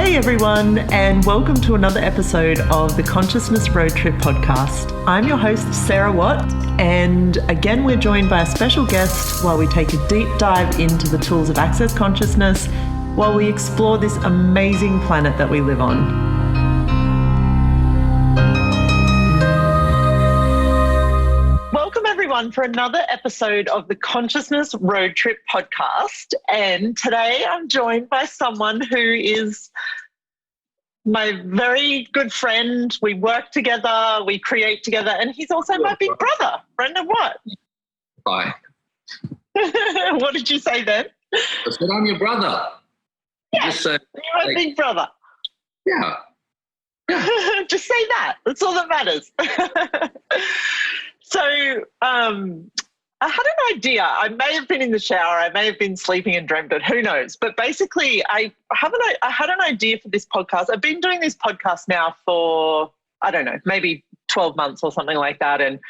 Hey everyone, and welcome to another episode of the Consciousness Road Trip podcast. I'm your host, Sarah Watt, and again we're joined by a special guest while we take a deep dive into the tools of access consciousness while we explore this amazing planet that we live on. Welcome everyone for another episode of the Consciousness Road Trip podcast, and today I'm joined by someone who is my very good friend. We work together, we create together, and he's also my big brother, Brendon Watt. Hi. What did you say then? I said, I'm your brother. Yeah, you're my big brother. Yeah. Just say that. That's all that matters. So I had an idea. I may have been in the shower. I may have been sleeping and dreamt it. Who knows? But basically, I had an idea for this podcast. I've been doing this podcast now for, I don't know, maybe 12 months or something like that. And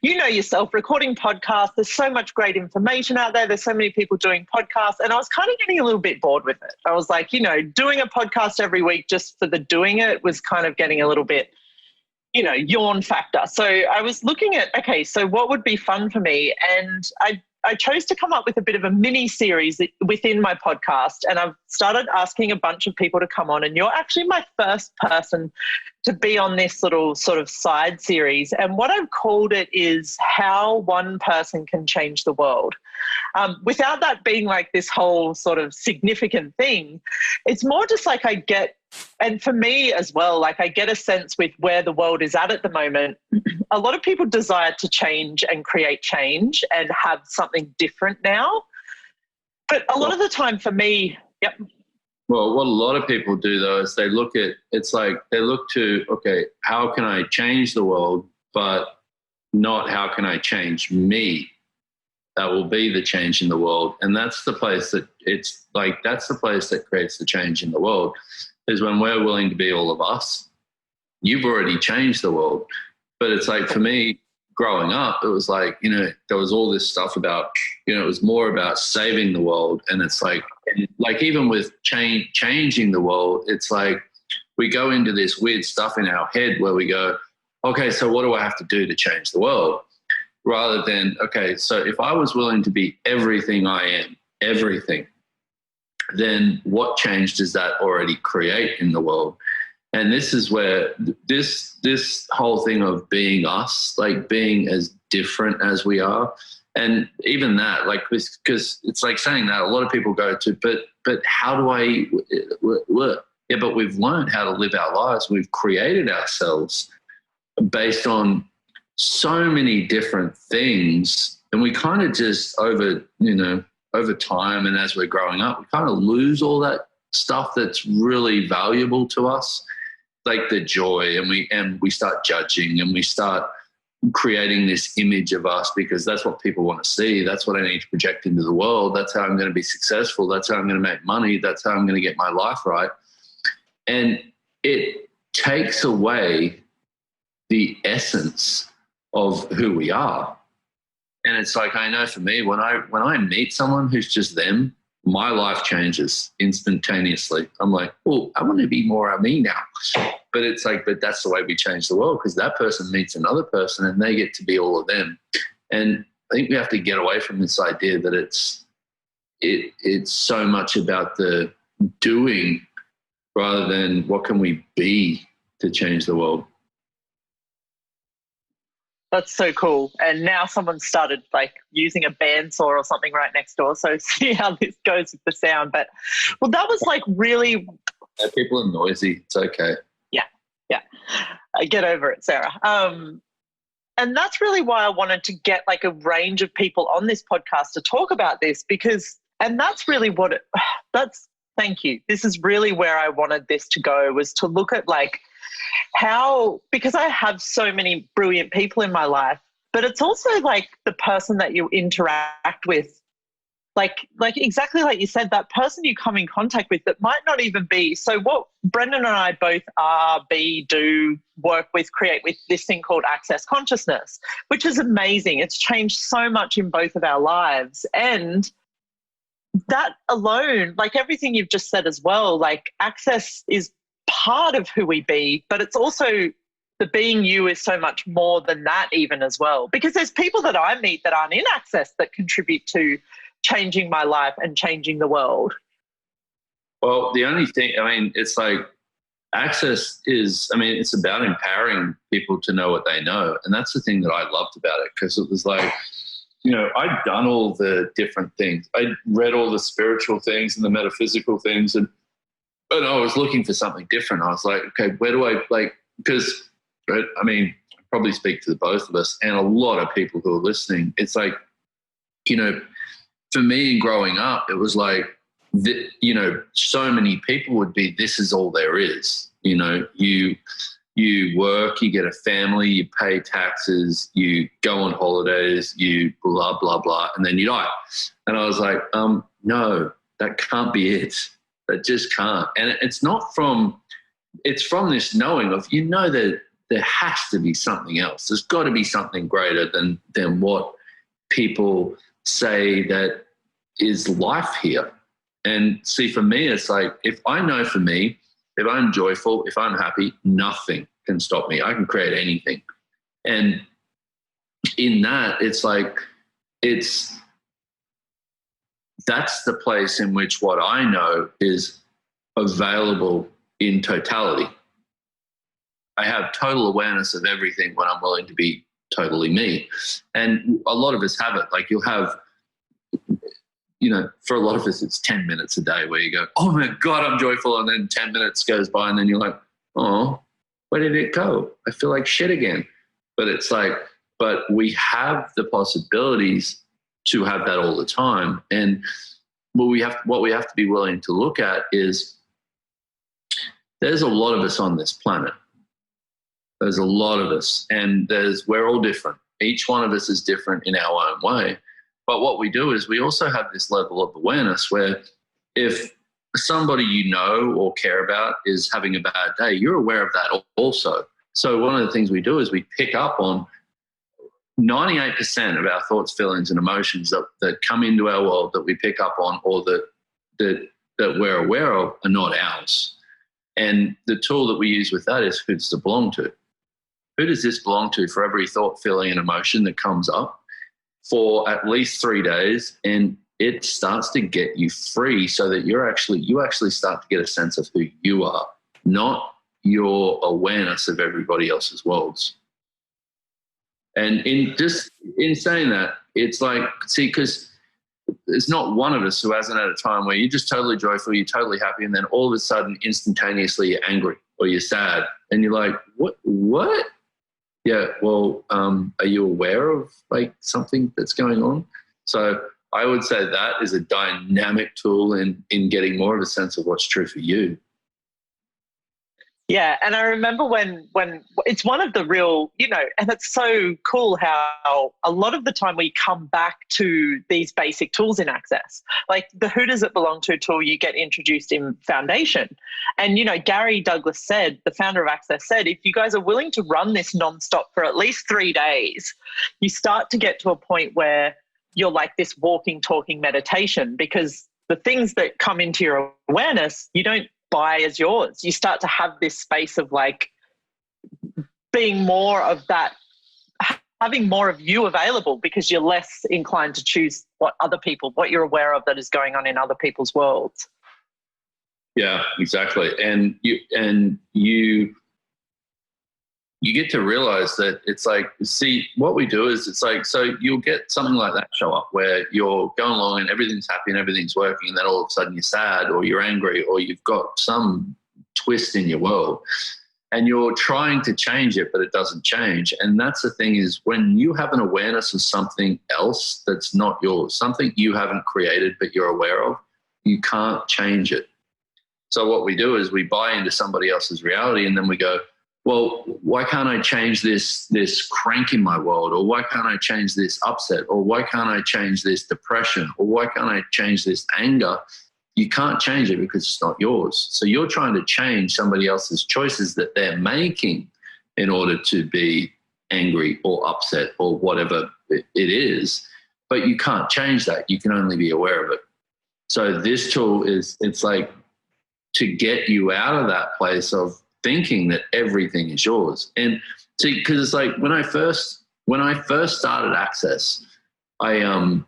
you know yourself, recording podcasts, there's so much great information out there. There's so many people doing podcasts. And I was kind of getting a little bit bored with it. I was like, doing a podcast every week just for the doing it was kind of getting a little bit, yawn factor. So I was looking at, okay, so what would be fun for me? And I chose to come up with a bit of a mini series within my podcast. And I've started asking a bunch of people to come on. And you're actually my first person to be on this little sort of side series. And what I've called it is How One Person Can Change the World. Without that being like this whole sort of significant thing, it's more just like and for me as well, like I get a sense with where the world is at the moment. A lot of people desire to change and create change and have something different now. But a lot of the time for me, yep. Well, what a lot of people do though is they look to, okay, how can I change the world, but not how can I change me? That will be the change in the world. And that's the place that that's the place that creates the change in the world, is when we're willing to be all of us. You've already changed the world. But it's like, for me, growing up, it was like, there was all this stuff about, it was more about saving the world. And it's like even with changing the world, it's like we go into this weird stuff in our head where we go, okay, so what do I have to do to change the world? Rather than, okay, so if I was willing to be everything I am, everything, then what change does that already create in the world? And this is where this whole thing of being us, like being as different as we are, and even that, like, because it's like saying that a lot of people go to, but how do I work? Yeah, but we've learned how to live our lives. We've created ourselves based on so many different things, and we kind of just over time and as we're growing up, we kind of lose all that stuff that's really valuable to us, like the joy, and we start judging and we start creating this image of us because that's what people want to see. That's what I need to project into the world. That's how I'm going to be successful. That's how I'm going to make money. That's how I'm going to get my life right. And it takes away the essence of who we are. And it's like, I know for me, when I meet someone who's just them, my life changes instantaneously. I'm like, oh, I want to be more of me now. But it's like, but that's the way we change the world, because that person meets another person and they get to be all of them. And I think we have to get away from this idea that it's so much about the doing rather than what can we be to change the world. That's so cool. And now someone started like using a bandsaw or something right next door. So see how this goes with the sound. But well, that was like really. People are noisy. It's okay. Yeah. I get over it, Sarah. And that's really why I wanted to get like a range of people on this podcast to talk about this, and that's really thank you. This is really where I wanted this to go, was to look at like because I have so many brilliant people in my life, but it's also like the person that you interact with, like exactly like you said, that person you come in contact with that might not even be. So what Brendon and I both do, work with, create with this thing called Access Consciousness, which is amazing. It's changed so much in both of our lives. And that alone, like everything you've just said as well, like access is part of who we be, but it's also the being you is so much more than that even as well. Because there's people that I meet that aren't in access that contribute to changing my life and changing the world. Well, the only thing, I mean, it's like access is, I mean, it's about empowering people to know what they know. And that's the thing that I loved about it, because it was like, you know, I'd done all the different things. I read all the spiritual things and the metaphysical things, and I was looking for something different. I was like, okay, where do I, like, because, I mean, I probably speak to the both of us and a lot of people who are listening. It's like, you know, for me growing up, it was like, you know, so many people would be, this is all there is. You know, you work, you get a family, you pay taxes, you go on holidays, you blah, blah, blah, and then you die. And I was like, no, that can't be it. That just can't. And it's from this knowing of, you know, that there has to be something else. There's got to be something greater than what people say that is life here. And see, for me, it's like, if I know for me, if I'm joyful, if I'm happy, nothing can stop me. I can create anything. And in that, it's like, that's the place in which what I know is available in totality. I have total awareness of everything when I'm willing to be totally me. And a lot of us have it. Like, you'll have, you know, for a lot of us, it's 10 minutes a day where you go, oh my God, I'm joyful. And then 10 minutes goes by and then you're like, oh, where did it go? I feel like shit again. But it's like, but we have the possibilities to have that all the time. And what we have to be willing to look at is, there's a lot of us on this planet. There's a lot of us, and we're all different. Each one of us is different in our own way. But what we do is we also have this level of awareness where if somebody you know or care about is having a bad day, you're aware of that also. So one of the things we do is we pick up on 98% of our thoughts, feelings, and emotions that come into our world that we pick up on, or that we're aware of, are not ours. And the tool that we use with that is, who does it belong to? Who does this belong to for every thought, feeling, and emotion that comes up for at least 3 days? And it starts to get you free, so that you actually start to get a sense of who you are, not your awareness of everybody else's worlds. And in saying that, it's like, see, because there's not one of us who hasn't had a time where you're just totally joyful, you're totally happy, and then all of a sudden, instantaneously, you're angry or you're sad, and you're like, what? Yeah, well, are you aware of like something that's going on? So I would say that is a dynamic tool in getting more of a sense of what's true for you. Yeah, and I remember when it's one of the real, you know, and it's so cool how a lot of the time we come back to these basic tools in Access. Like the Who Does It Belong To tool, you get introduced in Foundation. And, you know, Gary Douglas said, the founder of Access, said, if you guys are willing to run this nonstop for at least 3 days, you start to get to a point where you're like this walking, talking meditation, because the things that come into your awareness, you don't buy as yours. You start to have this space of like being more of that, having more of you available, because you're less inclined to choose what you're aware of that is going on in other people's worlds. Yeah, exactly. And you get to realize that it's like, see, what we do is, it's like, so you'll get something like that show up where you're going along and everything's happy and everything's working, and then all of a sudden you're sad or you're angry or you've got some twist in your world and you're trying to change it, but it doesn't change. And that's the thing, is when you have an awareness of something else that's not yours, something you haven't created but you're aware of, you can't change it. So what we do is we buy into somebody else's reality, and then we go, well, why can't I change this crank in my world? Or why can't I change this upset? Or why can't I change this depression? Or why can't I change this anger? You can't change it because it's not yours. So you're trying to change somebody else's choices that they're making in order to be angry or upset or whatever it is. But you can't change that. You can only be aware of it. So this tool it's like to get you out of that place of thinking that everything is yours. And see, because it's like when I first started Access, I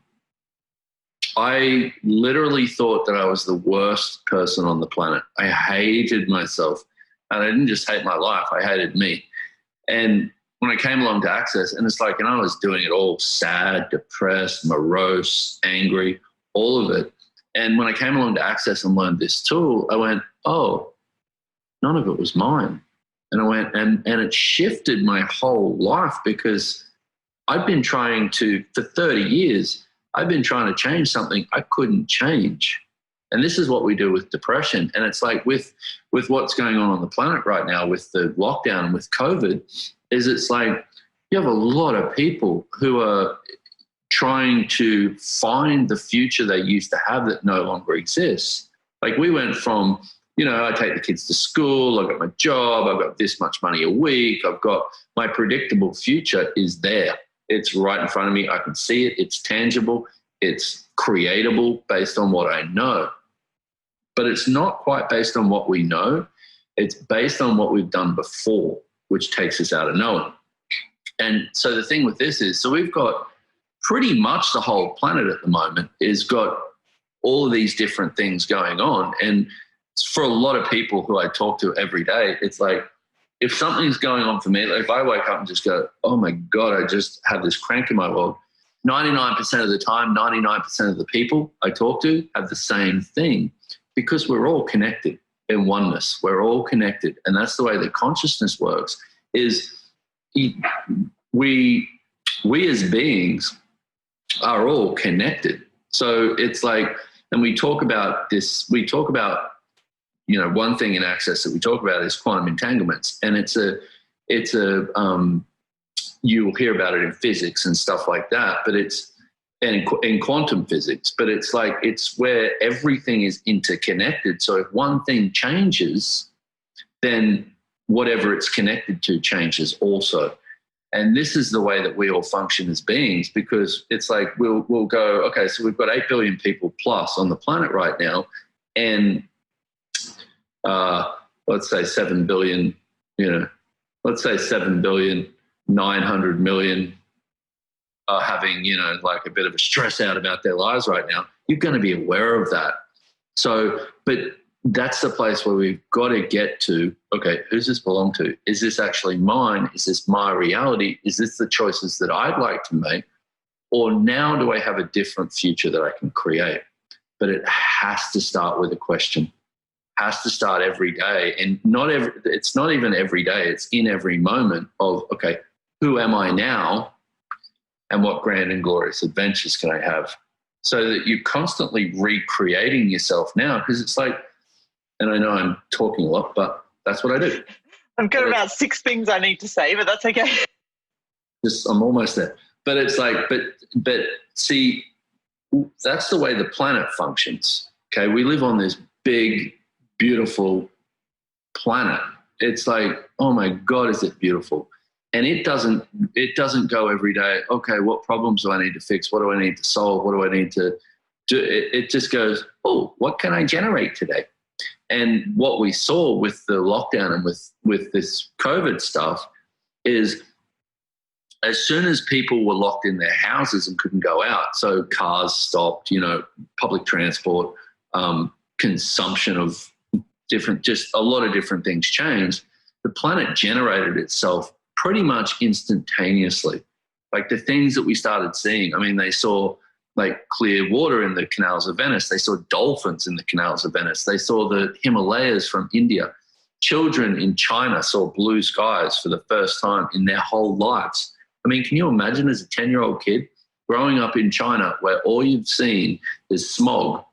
literally thought that I was the worst person on the planet. I hated myself, and I didn't just hate my life, I hated me. And when I came along to Access, and it's like, and I was doing it all sad, depressed, morose, angry, all of it. And when I came along to Access and learned this tool, I went, oh, none of it was mine. And I went, and it shifted my whole life, because I've been trying to, for 30 years, I've been trying to change something I couldn't change. And this is what we do with depression. And it's like with what's going on the planet right now, with the lockdown and with COVID, is it's like you have a lot of people who are trying to find the future they used to have that no longer exists. Like we went from, I take the kids to school, I've got my job, I've got this much money a week, I've got my predictable future is there. It's right in front of me. I can see it. It's tangible. It's creatable based on what I know. But it's not quite based on what we know. It's based on what we've done before, which takes us out of knowing. And so the thing with this is, so we've got pretty much the whole planet at the moment is got all of these different things going on. And for a lot of people who I talk to every day, it's like, if something's going on for me, like if I wake up and just go, oh my God, I just have this crank in my world, 99% of the time, 99% of the people I talk to have the same thing, because we're all connected in oneness. We're all connected. And that's the way that consciousness works, is we as beings are all connected. So it's like, and we talk about this, one thing in Access that we talk about is quantum entanglements. And you'll hear about it in physics and stuff like that, but it's in quantum physics, but it's like, it's where everything is interconnected. So if one thing changes, then whatever it's connected to changes also. And this is the way that we all function as beings, because it's like we'll go, okay, so we've got 8 billion people plus on the planet right now, and let's say 7 billion, 900 million are having, like a bit of a stress out about their lives right now. You're going to be aware of that. So, but that's the place where we've got to get to, okay, who's this belong to? Is this actually mine? Is this my reality? Is this the choices that I'd like to make? Or now do I have a different future that I can create? But it has to start with a question. Has to start every day, and it's not even every day, it's in every moment of, okay, who am I now, and what grand and glorious adventures can I have? So that you're constantly recreating yourself now, because it's like, and I know I'm talking a lot, but that's what I do. I've got about 6 things I need to say, but that's okay. I'm almost there. But it's like, but see, that's the way the planet functions. Okay, we live on this big, beautiful planet. It's like, oh my God, is it beautiful? And it doesn't go every day, okay, what problems do I need to fix? What do I need to solve? What do I need to do? It just goes, oh, what can I generate today? And what we saw with the lockdown and with this COVID stuff is, as soon as people were locked in their houses and couldn't go out, so cars stopped, public transport, consumption of just a lot of different things changed, the planet generated itself pretty much instantaneously. Like the things that we started seeing, I mean, they saw like clear water in the canals of Venice. They saw dolphins in the canals of Venice. They saw the Himalayas from India. Children in China saw blue skies for the first time in their whole lives. I mean, can you imagine as a 10-year-old kid growing up in China where all you've seen is smog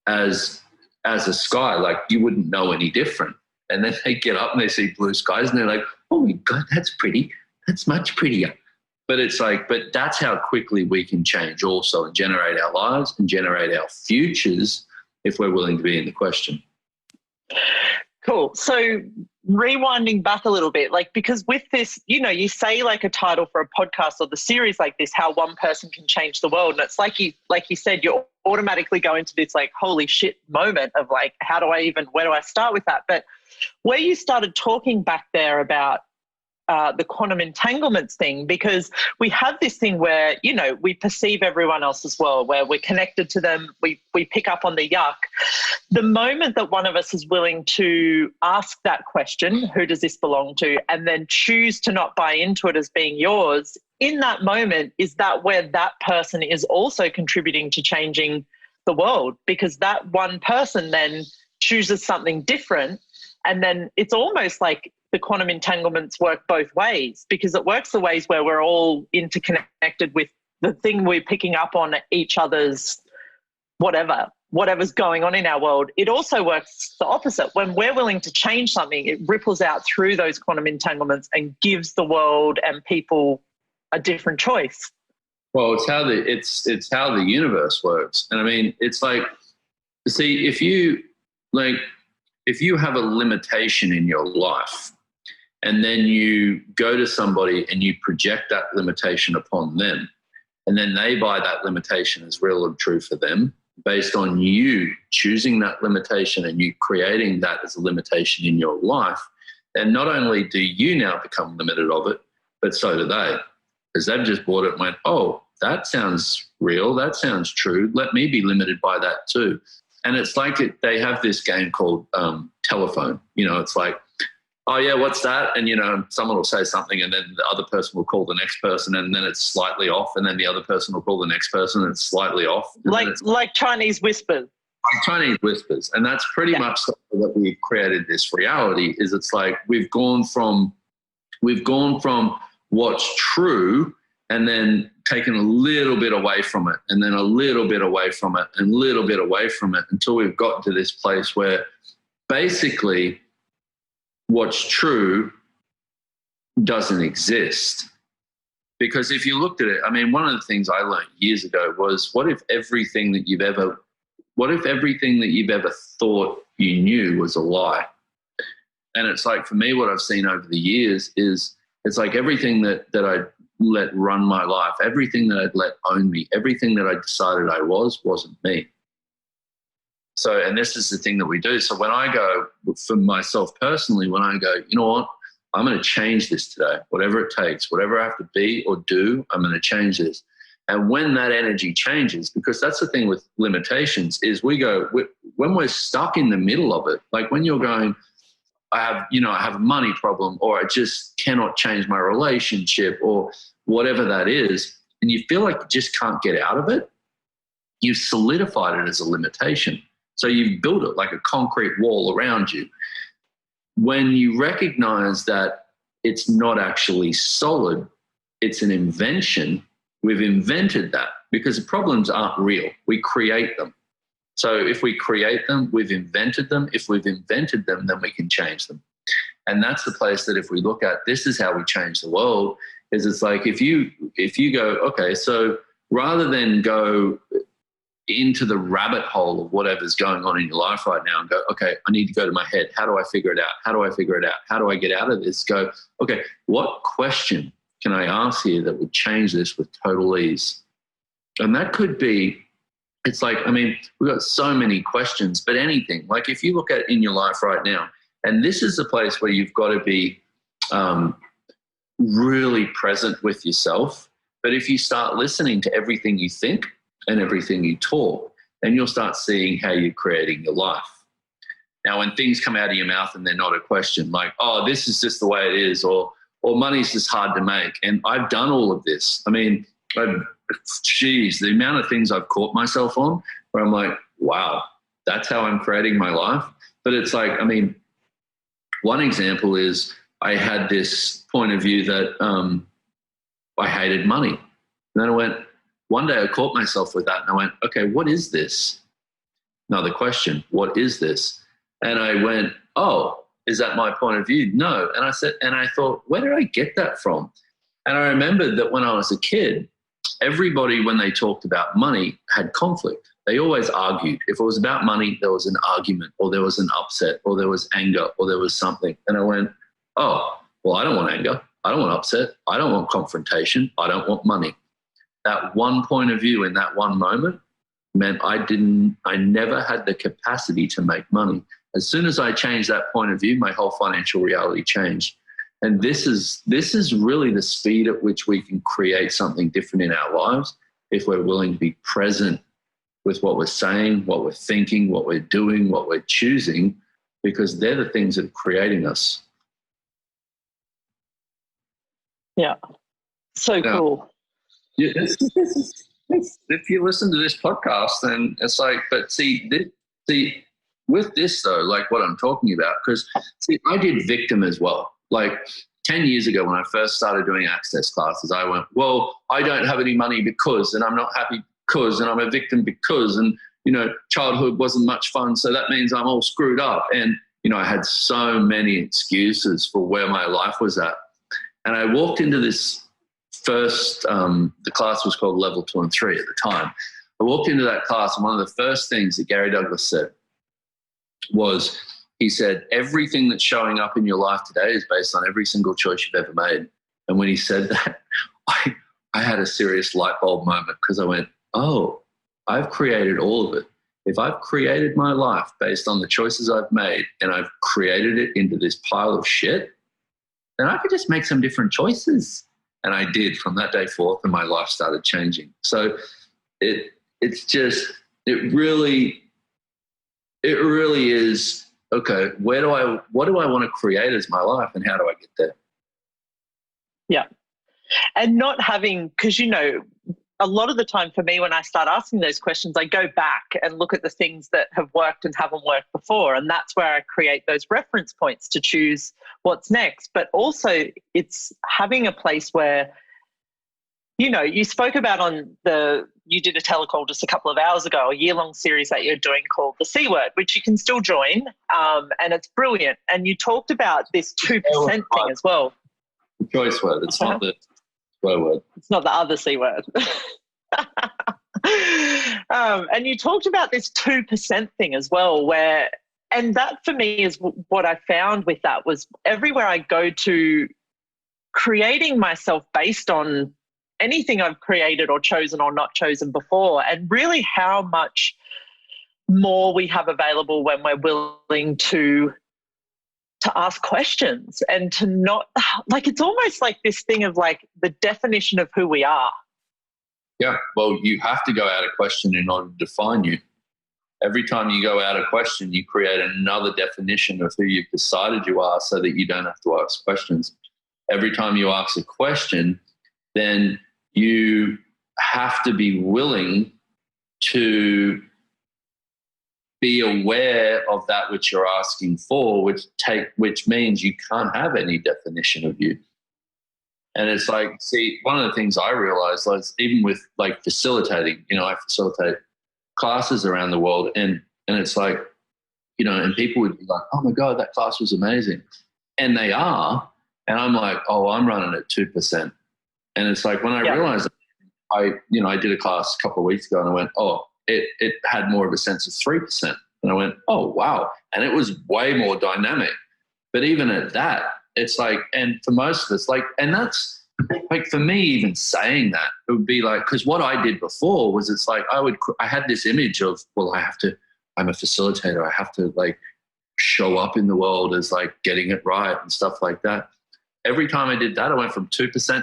as a sky, like you wouldn't know any different. And then they get up and they see blue skies and they're like, oh my God, that's pretty. That's much prettier. But it's like, but that's how quickly we can change also and generate our lives and generate our futures if we're willing to be in the question. Cool. So rewinding back a little bit, like, because with this, you know, you say like a title for a podcast or the series like this, how one person can change the world. And it's like you said, you automatically go into this like, holy shit moment of like, where do I start with that? But where you started talking back there about the quantum entanglements thing, because we have this thing where, you know, we perceive everyone else as well, where we're connected to them, we pick up on the yuck. The moment that one of us is willing to ask that question, who does this belong to, and then choose to not buy into it as being yours, in that moment, is that where that person is also contributing to changing the world? Because that one person then chooses something different, and then it's almost like the quantum entanglements work both ways, because it works the ways where we're all interconnected with the thing we're picking up on each other's whatever's going on in our world. It also works the opposite. When we're willing to change something, it ripples out through those quantum entanglements and gives the world and people a different choice. Well, it's how the universe works. And I mean, it's like, see, if you have a limitation in your life, and then you go to somebody and you project that limitation upon them, and then they buy that limitation as real and true for them, based on you choosing that limitation and you creating that as a limitation in your life, then not only do you now become limited of it, but so do they, because they've just bought it and went, oh, that sounds real, that sounds true, let me be limited by that too. And it's like they have this game called telephone. You know, it's like, oh, yeah, what's that? And, you know, someone will say something and then the other person will call the next person and then it's slightly off, and then the other person will call the next person and it's slightly off. Like Chinese whispers. Like Chinese whispers. And that's pretty much the way that we've created this reality. Is it's like we've gone from what's true and then taken a little bit away from it, and then a little bit away from it, and a little bit away from it, until we've gotten to this place where basically what's true doesn't exist. Because if you looked at it, I mean, one of the things I learned years ago was, what if everything that you've ever thought you knew was a lie? And it's like, for me, what I've seen over the years is, it's like everything that I let run my life, everything that I'd let own me, everything that I decided I wasn't me. So, and this is the thing that we do. So when I go, for myself personally, when I go, you know what, I'm going to change this today, whatever it takes, whatever I have to be or do, I'm going to change this. And when that energy changes, because that's the thing with limitations, is when we're stuck in the middle of it, like when you're going, I have a money problem, or I just cannot change my relationship, or whatever that is, and you feel like you just can't get out of it, you've solidified it as a limitation. So you've built it like a concrete wall around you. When you recognize that it's not actually solid, it's an invention, we've invented that, because the problems aren't real. We create them. So if we create them, we've invented them. If we've invented them, then we can change them. And that's the place that if we look at, this is how we change the world, is it's like if you go, okay, so rather than go into the rabbit hole of whatever's going on in your life right now and go, okay, I need to go to my head. How do I figure it out? How do I figure it out? How do I get out of this? Go, okay, what question can I ask here that would change this with total ease? And that could be, it's like, I mean, we've got so many questions, but anything, like if you look at it in your life right now, and this is the place where you've got to be really present with yourself. But if you start listening to everything you think and everything you talk, then you'll start seeing how you're creating your life. Now, when things come out of your mouth and they're not a question, like, oh, this is just the way it is, or money's just hard to make. And I've done all of this. I mean, the amount of things I've caught myself on where I'm like, wow, that's how I'm creating my life. But it's like, I mean, one example is I had this point of view that I hated money. And then I went, one day I caught myself with that and I went, okay, what is this? Another question, what is this? And I went, oh, is that my point of view? No. And I thought, where did I get that from? And I remembered that when I was a kid, everybody, when they talked about money, had conflict. They always argued. If it was about money, there was an argument, or there was an upset, or there was anger, or there was something. And I went, oh, well, I don't want anger. I don't want upset. I don't want confrontation. I don't want money. That one point of view in that one moment meant I never had the capacity to make money. As soon as I changed that point of view, my whole financial reality changed. And this is really the speed at which we can create something different in our lives if we're willing to be present with what we're saying, what we're thinking, what we're doing, what we're choosing, because they're the things that are creating us. Yeah. So cool. Yeah, if you listen to this podcast, then it's like, but see, with this though, like what I'm talking about, because see, I did victim as well. Like 10 years ago when I first started doing access classes, I went, well, I don't have any money because, and I'm not happy because, and I'm a victim because, and, you know, childhood wasn't much fun, so that means I'm all screwed up. And, you know, I had so many excuses for where my life was at. And I walked into this first, the class was called Level 2 and 3 at the time. I walked into that class, and one of the first things that Gary Douglas said was, he said, everything that's showing up in your life today is based on every single choice you've ever made. And when he said that, I had a serious light bulb moment, because I went, oh, I've created all of it. If I've created my life based on the choices I've made, and I've created it into this pile of shit, then I could just make some different choices. And I did from that day forth, and my life started changing. So it really is, okay, what do I want to create as my life, and how do I get there? Yeah. And not having, because, you know, a lot of the time for me when I start asking those questions, I go back and look at the things that have worked and haven't worked before. And that's where I create those reference points to choose what's next. But also it's having a place where, you know, you spoke about you did a telecall just a couple of hours ago, a year-long series that you're doing called The C Word, which you can still join, and it's brilliant. And you talked about this 2% thing as well. The choice word. It's not the swear word. It's not the other C word. And you talked about this 2% thing as well, and that for me is what I found with that was everywhere I go to, creating myself based on anything I've created or chosen or not chosen before, and really how much more we have available when we're willing to ask questions and to not, like, it's almost like this thing of like the definition of who we are. Yeah, well, you have to go out of question in order to define you. Every time you go out of question, you create another definition of who you've decided you are, so that you don't have to ask questions. Every time you ask a question, then you have to be willing to be aware of that which you're asking for, which means you can't have any definition of you. And it's like, see, one of the things I realized, like, even with like facilitating, you know, I facilitate classes around the world, and it's like, you know, and people would be like, oh my God, that class was amazing. And they are. And I'm like, oh, I'm running at 2%. And it's like, when I realized, I did a class a couple of weeks ago, and I went, oh, it had more of a sense of 3%. And I went, oh, wow. And it was way more dynamic. But even at that, it's like, and for most of us, like, and that's like, for me, even saying that, it would be like, because what I did before was, it's like, I had this image of, well, I'm a facilitator. I have to like show up in the world as like getting it right and stuff like that. Every time I did that, I went from 2%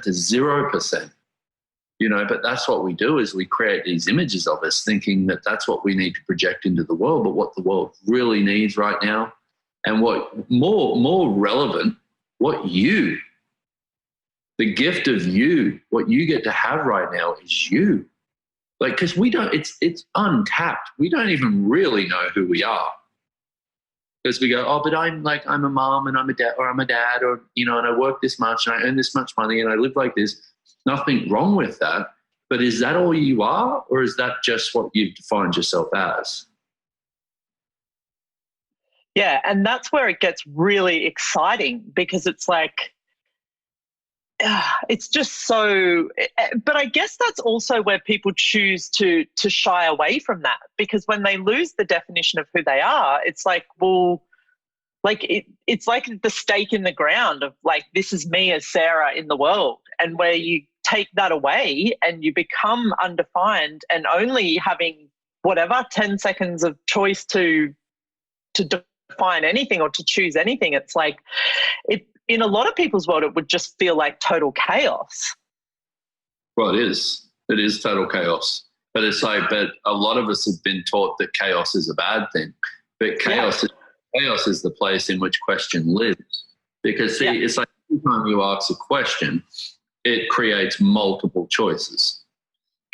to 0%, you know, but that's what we do, is we create these images of us thinking that that's what we need to project into the world. But what the world really needs right now, and what more relevant, the gift of you, what you get to have right now is you. Like, because it's untapped. We don't even really know who we are. Because we go, oh, but I'm a mom, and I'm a dad, or, you know, and I work this much, and I earn this much money, and I live like this. Nothing wrong with that. But is that all you are, or is that just what you've defined yourself as? Yeah, and that's where it gets really exciting, because it's like, it's just so, but I guess that's also where people choose to shy away from that, because when they lose the definition of who they are, it's like, well, like it's like the stake in the ground of like, this is me as Sarah in the world. And where you take that away and you become undefined and only having whatever 10 seconds of choice to define anything or to choose anything, it's like in a lot of people's world, it would just feel like total chaos. Well, it is. It is total chaos. But it's like, but a lot of us have been taught that chaos is a bad thing. But chaos is the place in which question lives. Because see, it's like every time you ask a question, it creates multiple choices.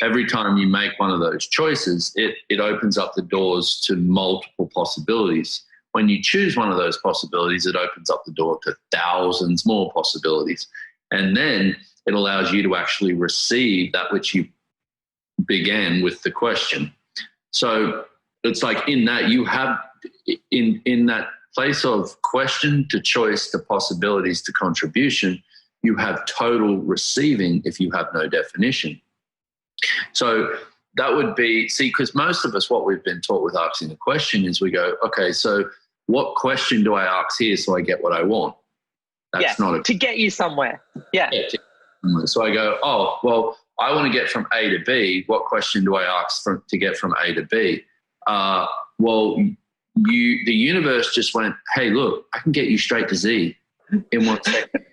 Every time you make one of those choices, it opens up the doors to multiple possibilities. When you choose one of those possibilities, it opens up the door to thousands more possibilities. And then it allows you to actually receive that which you began with the question. So it's like in that you have, in that place of question to choice to possibilities to contribution, you have total receiving if you have no definition. So that would be, see, because most of us, what we've been taught with asking a question is we go, okay, so what question do I ask here so I get what I want? That's not to get you somewhere. Yeah. So I go, oh, well, I want to get from A to B. What question do I ask to get from A to B? Well, the universe just went, hey, look, I can get you straight to Z in 1 second.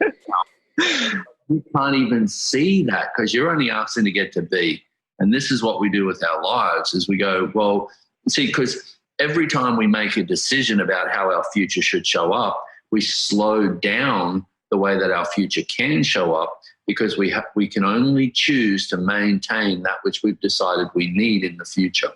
You can't even see that because you're only asking to get to B. And this is what we do with our lives is we go, well, see, because every time we make a decision about how our future should show up, we slow down the way that our future can show up because we can only choose to maintain that which we've decided we need in the future.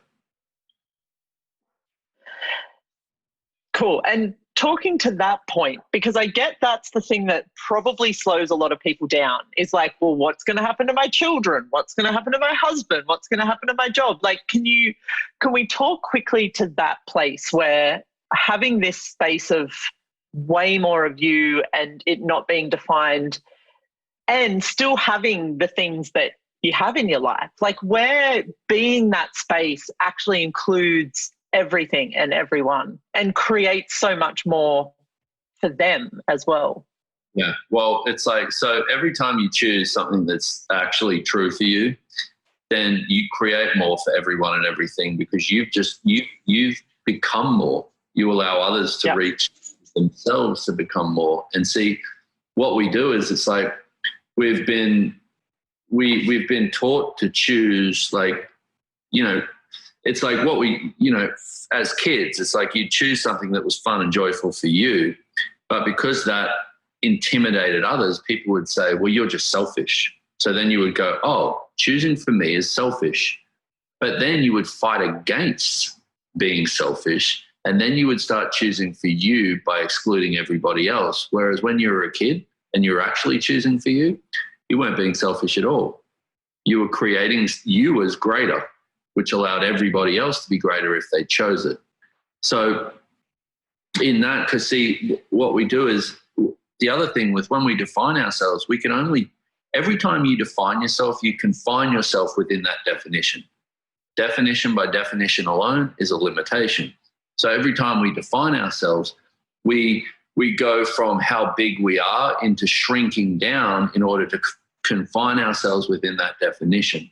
Cool. And talking to that point, because I get that's the thing that probably slows a lot of people down is like, well, what's going to happen to my children? What's going to happen to my husband? What's going to happen to my job? Like, can we talk quickly to that place where having this space of way more of you and it not being defined and still having the things that you have in your life, like where being that space actually includes everything and everyone and creates so much more for them as well. Yeah. Well, it's like, so every time you choose something that's actually true for you, then you create more for everyone and everything because you've become more. You allow others to reach themselves to become more. And see, what we do is it's like we've been taught to choose, like, you know, it's like what we, you know, as kids, it's like you choose something that was fun and joyful for you, but because that intimidated others, people would say, well, you're just selfish. So then you would go, oh, choosing for me is selfish. But then you would fight against being selfish, and then you would start choosing for you by excluding everybody else. Whereas when you were a kid and you were actually choosing for you, you weren't being selfish at all. You were creating you as greater, which allowed everybody else to be greater if they chose it. So in that, because see, what we do is the other thing with when we define ourselves, we can only, every time you define yourself, you confine yourself within that definition. Definition by definition alone is a limitation. So every time we define ourselves, we go from how big we are into shrinking down in order to confine ourselves within that definition.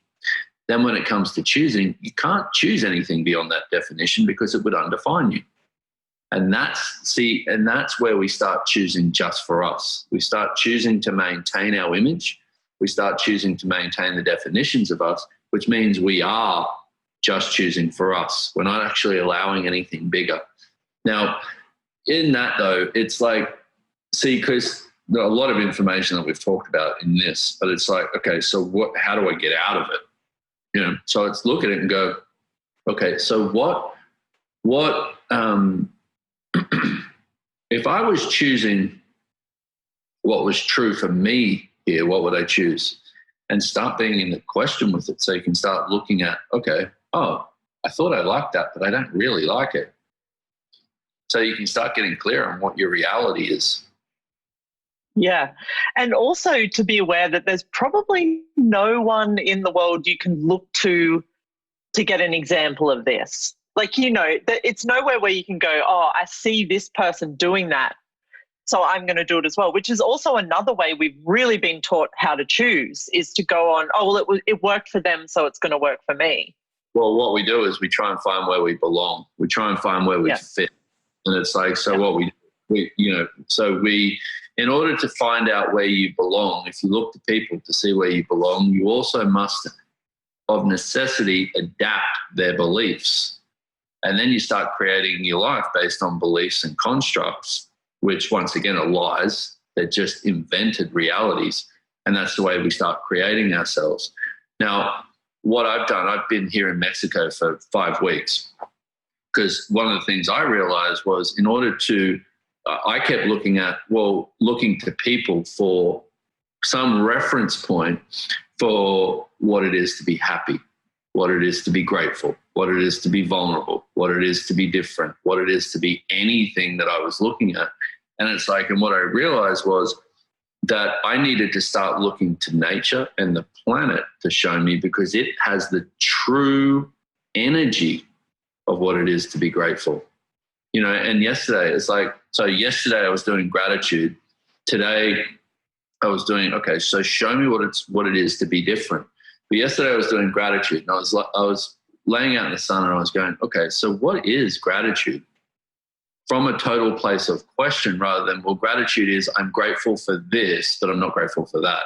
Then when it comes to choosing, you can't choose anything beyond that definition because it would undefine you. And that's where we start choosing just for us. We start choosing to maintain our image. We start choosing to maintain the definitions of us, which means we are just choosing for us. We're not actually allowing anything bigger. Now, in that though, it's like, see, because there are a lot of information that we've talked about in this, but it's like, okay, so how do I get out of it? You know, so let's look at it and go, okay, so what if I was choosing what was true for me here, what would I choose? And start being in the question with it so you can start looking at, okay, oh, I thought I liked that, but I don't really like it. So you can start getting clear on what your reality is. Yeah. And also to be aware that there's probably no one in the world you can look to get an example of this. Like, that it's nowhere where you can go, oh, I see this person doing that, so I'm going to do it as well, which is also another way we've really been taught how to choose, is to go on, oh, well, it worked for them, so it's going to work for me. Well, what we do is we try and find where we belong. We try and find where we fit. And it's like, so what we in order to find out where you belong, if you look to people to see where you belong, you also must, of necessity, adapt their beliefs. And then you start creating your life based on beliefs and constructs, which once again are lies. They're just invented realities. And that's the way we start creating ourselves. Now, what I've done, I've been here in Mexico for 5 weeks, because one of the things I realized was, in order to, I kept looking to people for some reference point for what it is to be happy, what it is to be grateful, what it is to be vulnerable, what it is to be different, what it is to be anything that I was looking at. And it's like, and what I realized was that I needed to start looking to nature and the planet to show me, because it has the true energy of what it is to be grateful. And yesterday, it's like, so yesterday I was doing gratitude. Today I was doing, okay, so show me what it is to be different. But yesterday I was doing gratitude, and I was laying out in the sun, and I was going, okay, so what is gratitude? From a total place of question, rather than, well, gratitude is I'm grateful for this, but I'm not grateful for that.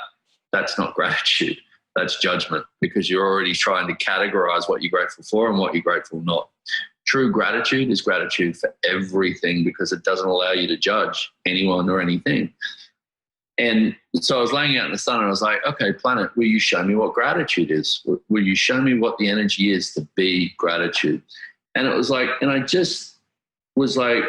That's not gratitude. That's judgment, because you're already trying to categorize what you're grateful for and what you're grateful not. True gratitude is gratitude for everything, because it doesn't allow you to judge anyone or anything. And so I was laying out in the sun, and I was like, okay, planet, will you show me what gratitude is? Will you show me what the energy is to be gratitude? And it was like, and I just was like,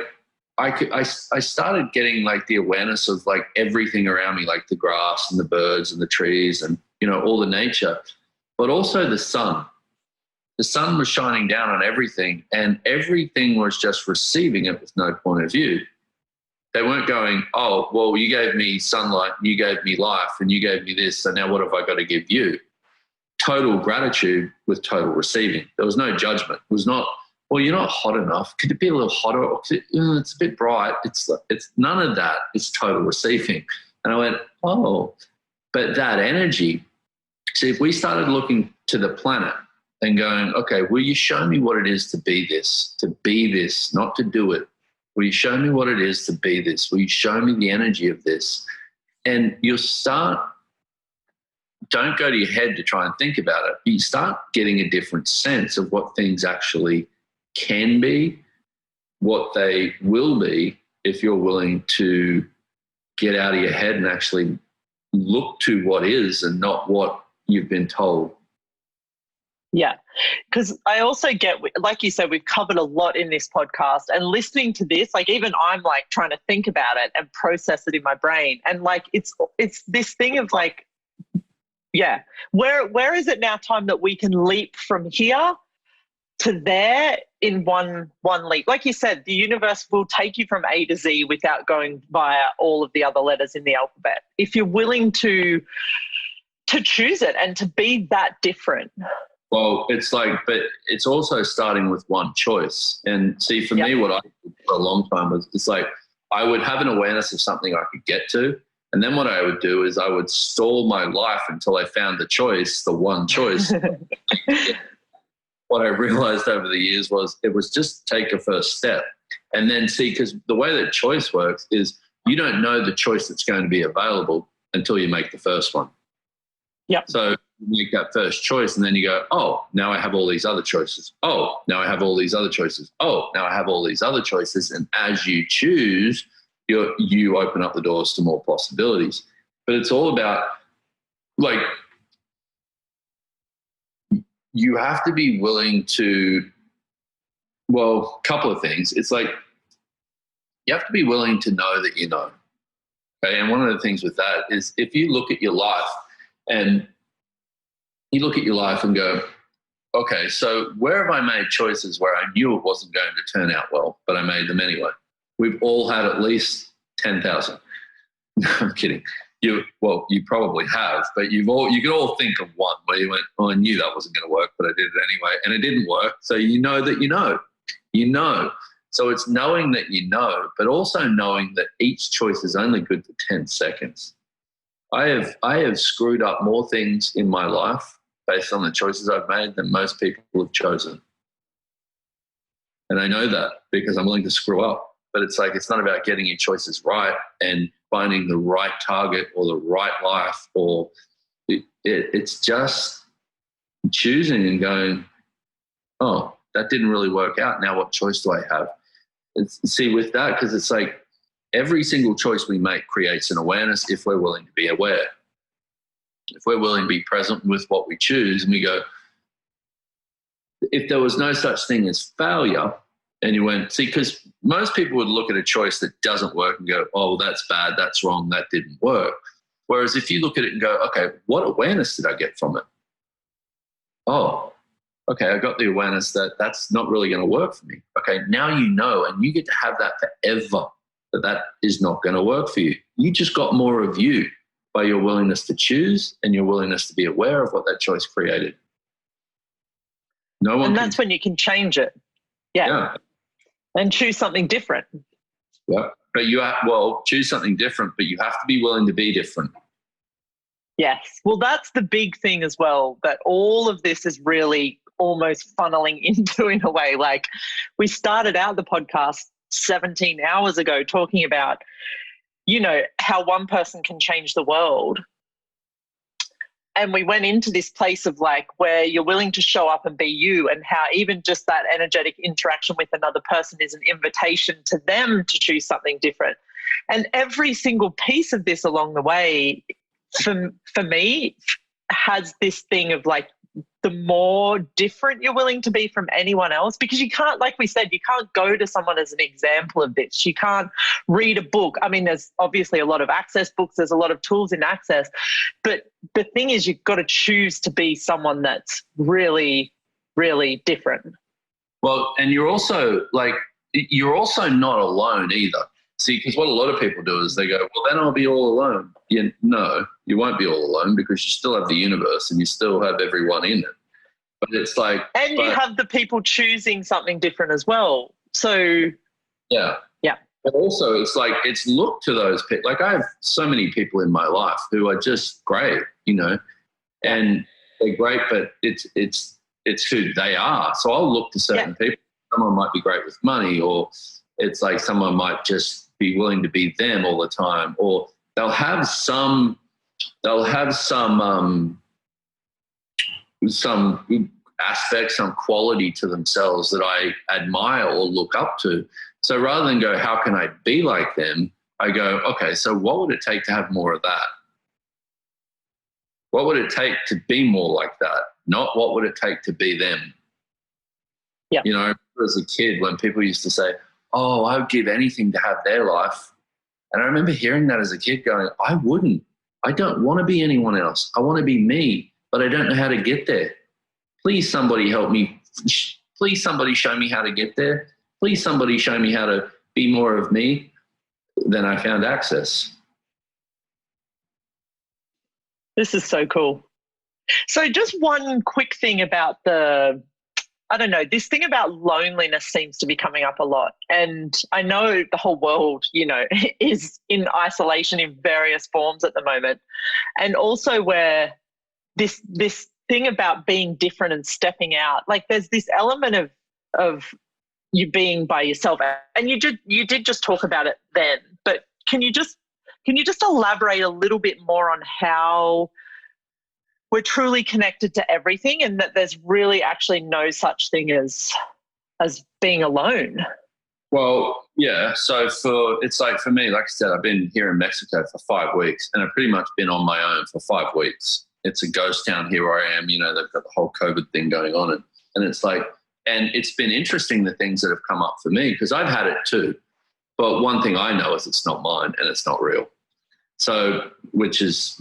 I started getting like the awareness of like everything around me, like the grass and the birds and the trees and, all the nature, but also the sun. The sun was shining down on everything, and everything was just receiving it with no point of view. They weren't going, oh, well, you gave me sunlight, you gave me life, and you gave me this, so now what have I got to give you? Total gratitude with total receiving. There was no judgment. It was not, well, you're not hot enough. Could it be a little hotter? It's a bit bright. It's none of that. It's total receiving. And I went, oh, but that energy. See, if we started looking to the planet and going, okay, will you show me what it is to be this, not to do it? Will you show me what it is to be this? Will you show me the energy of this? And you'll start, don't go to your head to try and think about it. You start getting a different sense of what things actually can be, what they will be, if you're willing to get out of your head and actually look to what is and not what you've been told. Yeah, because I also get, like you said, we've covered a lot in this podcast, and listening to this, like even I'm like trying to think about it and process it in my brain. And like, it's this thing of like, yeah, where is it now time that we can leap from here to there in one leap? Like you said, the universe will take you from A to Z without going via all of the other letters in the alphabet, if you're willing to choose it and to be that different. Well, it's like, but it's also starting with one choice. And see, for me, what I did for a long time was, it's like I would have an awareness of something I could get to. And then what I would do is I would stall my life until I found the choice, the one choice. What I realized over the years was it was just take a first step. And then see, because the way that choice works is you don't know the choice that's going to be available until you make the first one. Yeah. So you make that first choice, and then you go, oh, now I have all these other choices. Oh, now I have all these other choices. Oh, now I have all these other choices. And as you choose, you open up the doors to more possibilities. But it's all about, like, you have to be willing to, well, a couple of things. It's like you have to be willing to know that you know. Okay? And one of the things with that is if you look at your life and you look at your life and go, okay, so where have I made choices where I knew it wasn't going to turn out well, but I made them anyway? We've all had at least 10,000. I'm kidding. You probably have, but you can all think of one where you went, oh, I knew that wasn't going to work, but I did it anyway, and it didn't work. So you know that you know. So it's knowing that you know, but also knowing that each choice is only good for 10 seconds. I have screwed up more things in my life based on the choices I've made than most people have chosen. And I know that because I'm willing to screw up. But it's like, it's not about getting your choices right and finding the right target or the right life, or it's just choosing and going, oh, that didn't really work out. Now what choice do I have? See, with that, because it's like every single choice we make creates an awareness if we're willing to be aware. If we're willing to be present with what we choose, and we go, if there was no such thing as failure, and you went, see, because most people would look at a choice that doesn't work and go, oh, well, that's bad, that's wrong, that didn't work. Whereas if you look at it and go, okay, what awareness did I get from it? Oh, okay, I got the awareness that that's not really going to work for me. Okay, now you know, and you get to have that forever, that is not going to work for you. You just got more of you by your willingness to choose and your willingness to be aware of what that choice created. And that's when you can change it. Yeah. And choose something different. Yeah. But choose something different, but you have to be willing to be different. Yes. Well, that's the big thing as well, that all of this is really almost funneling into, in a way. Like, we started out the podcast 17 hours ago talking about, how one person can change the world. And we went into this place of like where you're willing to show up and be you, and how even just that energetic interaction with another person is an invitation to them to choose something different. And every single piece of this along the way, for me, has this thing of like, the more different you're willing to be from anyone else, because you can't, like we said, you can't go to someone as an example of this. You can't read a book. I mean, there's obviously a lot of Access books. There's a lot of tools in Access. But the thing is, you've got to choose to be someone that's really, really different. Well, and you're also not alone either. See, because what a lot of people do is they go, well, then I'll be all alone. No, you won't be all alone, because you still have the universe and you still have everyone in it. But it's like... And you have the people choosing something different as well. So... Yeah. But also it's like, it's look to those people. Like, I have so many people in my life who are just great, and they're great, but it's who they are. So I'll look to certain people. Someone might be great with money, or it's like someone might just be willing to be them all the time, or they'll have some aspect, some quality to themselves that I admire or look up to. So rather than go, how can I be like them? I go, okay, so what would it take to have more of that? What would it take to be more like that? Not what would it take to be them? Yeah. As a kid, when people used to say, oh, I would give anything to have their life. And I remember hearing that as a kid going, I wouldn't. I don't want to be anyone else. I want to be me, but I don't know how to get there. Please, somebody help me. Please, somebody show me how to get there. Please, somebody show me how to be more of me. Then I found Access. This is so cool. So just one quick thing about this thing about loneliness seems to be coming up a lot. And I know the whole world, is in isolation in various forms at the moment. And also where this thing about being different and stepping out, like there's this element of you being by yourself. And you did just talk about it then, but can you just elaborate a little bit more on how we're truly connected to everything, and that there's really actually no such thing as being alone? Well, yeah. So for me, like I said, I've been here in Mexico for 5 weeks, and I've pretty much been on my own for 5 weeks. It's a ghost town here where I am. They've got the whole COVID thing going on, and it's like, and it's been interesting, the things that have come up for me, because I've had it too. But one thing I know is it's not mine and it's not real. So, which is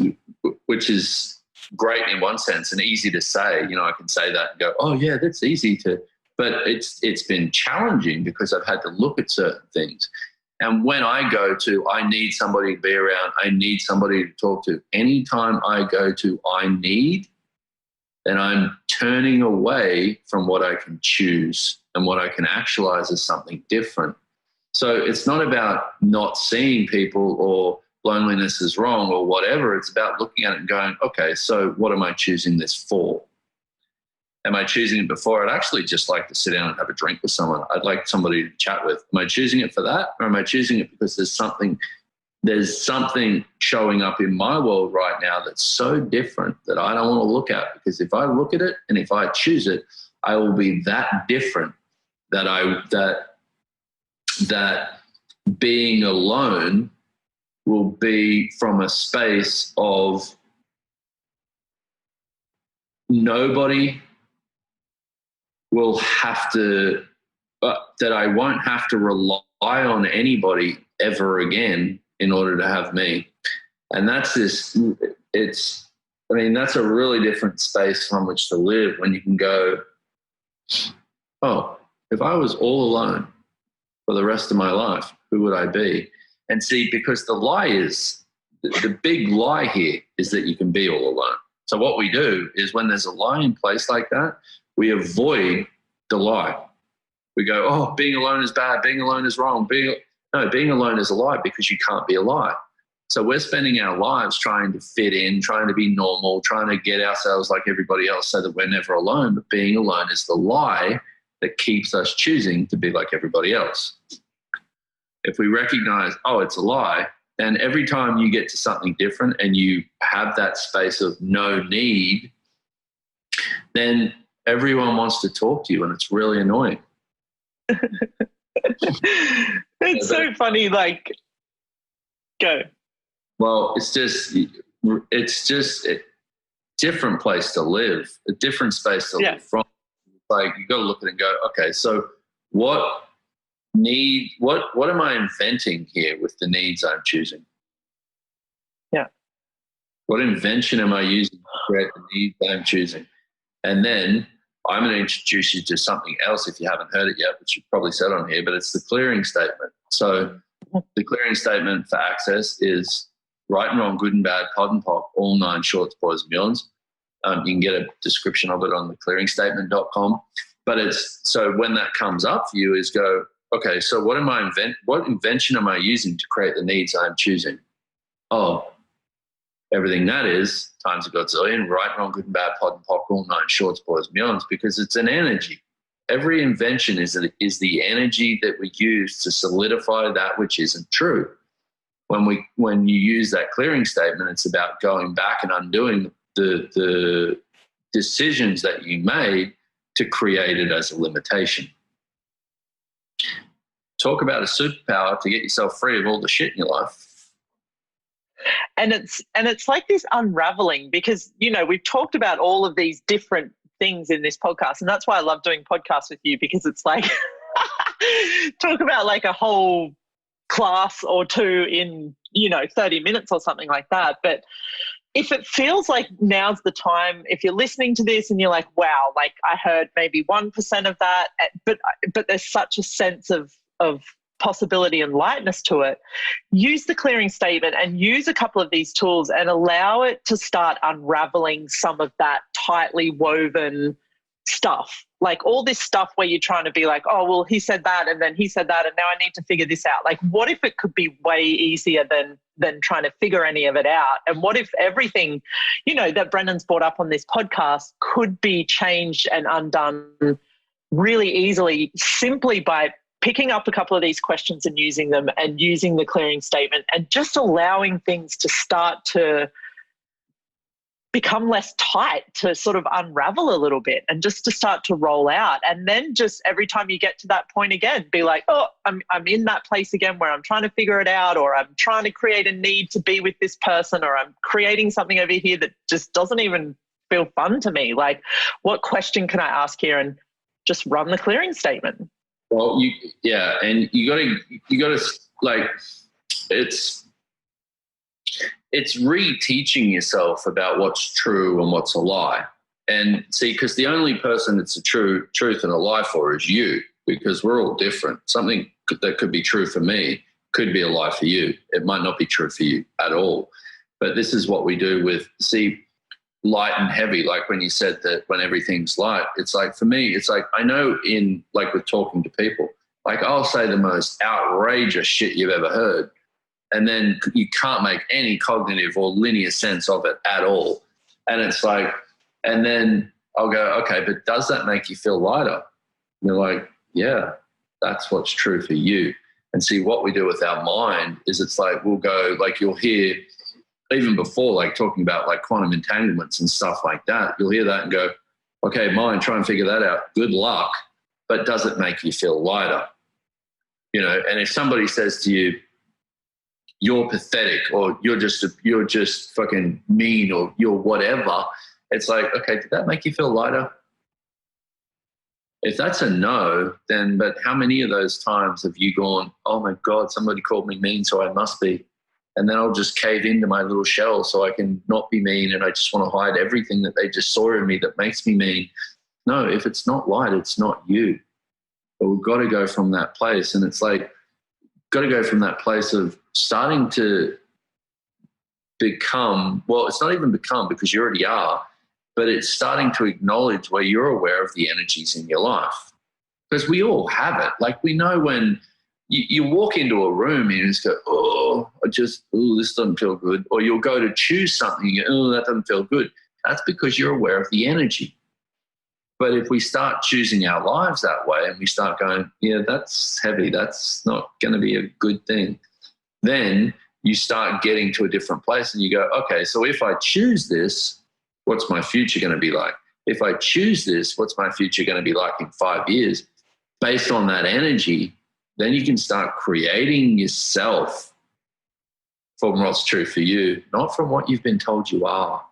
great in one sense and easy to say. I can say that and go, oh yeah, that's easy to, but it's been challenging because I've had to look at certain things. And when I go to, I need somebody to be around, I need somebody to talk to, anytime I go to, I need, then I'm turning away from what I can choose and what I can actualize as something different. So it's not about not seeing people or loneliness is wrong or whatever. It's about looking at it and going, okay, so what am I choosing this for? Am I choosing it before? I'd actually just like to sit down and have a drink with someone. I'd like somebody to chat with. Am I choosing it for that? Or am I choosing it because there's something showing up in my world right now that's so different that I don't want to look at? Because if I look at it and if I choose it, I will be that different that being alone will be from a space of nobody will have to, that I won't have to rely on anybody ever again in order to have me. And that's that's a really different space from which to live, when you can go, oh, if I was all alone for the rest of my life, who would I be? And see, because the big lie here is that you can be all alone. So what we do is, when there's a lie in place like that, we avoid the lie. We go, oh, being alone is bad, being alone is wrong. Being alone is a lie, because you can't be a lie. So we're spending our lives trying to fit in, trying to be normal, trying to get ourselves like everybody else so that we're never alone. But being alone is the lie that keeps us choosing to be like everybody else. If we recognize, oh, it's a lie, then every time you get to something different and you have that space of no need, then everyone wants to talk to you, and it's really annoying. It's so funny, like, go. Well, it's just a different place to live, a different space to live from. Like, you got to look at it and go, okay, so what am I inventing here with the needs I'm choosing? Yeah. What invention am I using to create the needs I'm choosing? And then I'm going to introduce you to something else, if you haven't heard it yet, which you've probably said on here, but it's the clearing statement. So the clearing statement for access is right and wrong, good and bad, pod and pop, all 9 shorts, boys and beyonds. You can get a description of it on theclearingstatement.com. But it's, so when that comes up for you, is go, okay, so what invention am I using to create the needs I'm choosing? Oh, everything that is times a godzillion, right, wrong, good and bad, pod and pop, all 9 shorts, boys and beyonds, because it's an energy. Every invention is the energy that we use to solidify that which isn't true. When you use that clearing statement, it's about going back and undoing the decisions that you made to create it as a limitation. Talk about a superpower to get yourself free of all the shit in your life. And it's like this unraveling, because, you know, we've talked about all of these different things in this podcast, and that's why I love doing podcasts with you, because it's like talk about like a whole class or two in, 30 minutes or something like that. But if it feels like now's the time, if you're listening to this and you're like, wow, like I heard maybe 1% of that, but there's such a sense of possibility and lightness to it, use the clearing statement and use a couple of these tools and allow it to start unraveling some of that tightly woven stuff. Like all this stuff where you're trying to be like, oh, well, he said that and then he said that and now I need to figure this out. Like, what if it could be way easier than trying to figure any of it out? And what if everything, that Brendon's brought up on this podcast could be changed and undone really easily simply by picking up a couple of these questions and using them, and using the clearing statement, and just allowing things to start to become less tight, to sort of unravel a little bit and just to start to roll out. And then just every time you get to that point again, be like, oh, I'm in that place again where I'm trying to figure it out, or I'm trying to create a need to be with this person, or I'm creating something over here that just doesn't even feel fun to me. Like, what question can I ask here? And just run the clearing statement. Well, and you gotta like, it's reteaching yourself about what's true and what's a lie. And see, because the only person that's a truth and a lie for is you, because we're all different. Something that could be true for me could be a lie for you. It might not be true for you at all. But this is what we do with, see, light and heavy. Like when you said that when everything's light, it's like, for me, it's like, I know in, like with talking to people, like I'll say the most outrageous shit you've ever heard, and then you can't make any cognitive or linear sense of it at all. And it's like, and then I'll go, okay, but does that make you feel lighter? And they're like, yeah, that's what's true for you. And see, what we do with our mind is it's like, we'll go, like you'll hear, even before, like talking about like quantum entanglements and stuff like that, you'll hear that and go, okay, mind, try and figure that out. Good luck. But does it make you feel lighter? You know, and if somebody says to you, you're pathetic, or you're just fucking mean, or you're whatever, it's like, okay, did that make you feel lighter? If that's a no, then, but how many of those times have you gone, oh my God, somebody called me mean, so I must be. And then I'll just cave into my little shell so I can not be mean, and I just want to hide everything that they just saw in me that makes me mean. No, if it's not light, it's not you. But we've got to go from that place. And it's like, got to go from that place of starting to become, well, it's not even become because you already are, but it's starting to acknowledge where you're aware of the energies in your life. Because we all have it. Like we know when you walk into a room and you just go, oh, this doesn't feel good. Or you'll go to choose something and you go, oh, that doesn't feel good. That's because you're aware of the energy. But if we start choosing our lives that way and we start going, yeah, that's heavy, that's not going to be a good thing, then you start getting to a different place and you go, okay, so if I choose this, what's my future going to be like? If I choose this, what's my future going to be like in 5 years? Based on that energy, then you can start creating yourself from what's true for you, not from what you've been told you are.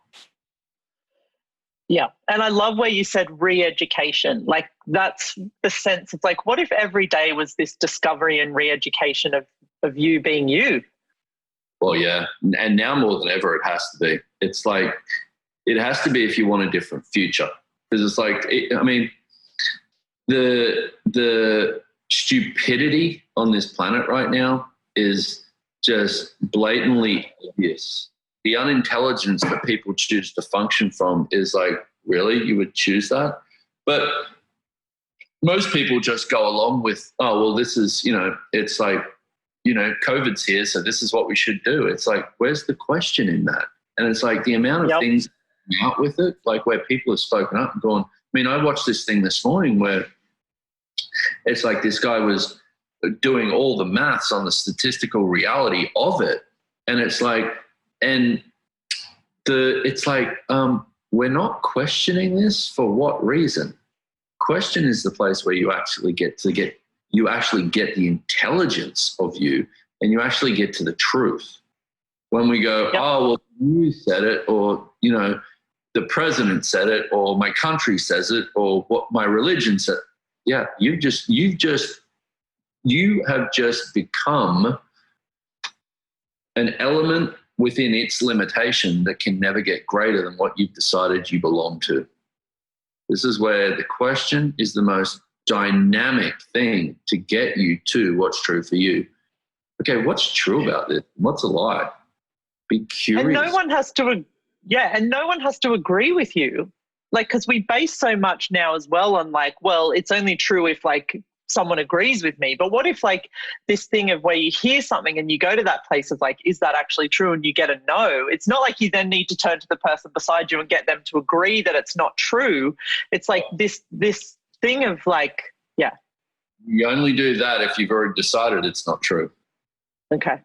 Yeah. And I love where you said re-education. Like that's the sense of like, what if every day was this discovery and re-education of you being you? Well, yeah. And now more than ever, it has to be. It's like, it has to be if you want a different future. Because it's like, the stupidity on this planet right now is just blatantly obvious. The unintelligence that people choose to function from is like, really? You would choose that? But most people just go along with, oh, well, this is, it's like, COVID's here, so this is what we should do. It's like, where's the question in that? And it's like the amount of things out with it, like where people have spoken up and gone, I watched this thing this morning where it's like this guy was doing all the maths on the statistical reality of it. And it's like, we're not questioning this for what reason? Question is the place where you actually get the intelligence of you, and you actually get to the truth. When we go, oh, well, you said it, or, the president said it, or my country says it, or what my religion said. Yeah, you have just become an element within its limitation that can never get greater than what you've decided you belong to. This is where the question is the most dynamic thing to get you to what's true for you. Okay, what's true about this? What's a lie? Be curious. And no one has to agree with you. Like, because we base so much now as well on like, well, it's only true if like someone agrees with me. But what if like this thing of where you hear something and you go to that place of like, is that actually true? And you get a no. It's not like you then need to turn to the person beside you and get them to agree that it's not true. It's like this thing of like, yeah. You only do that if you've already decided it's not true. Okay.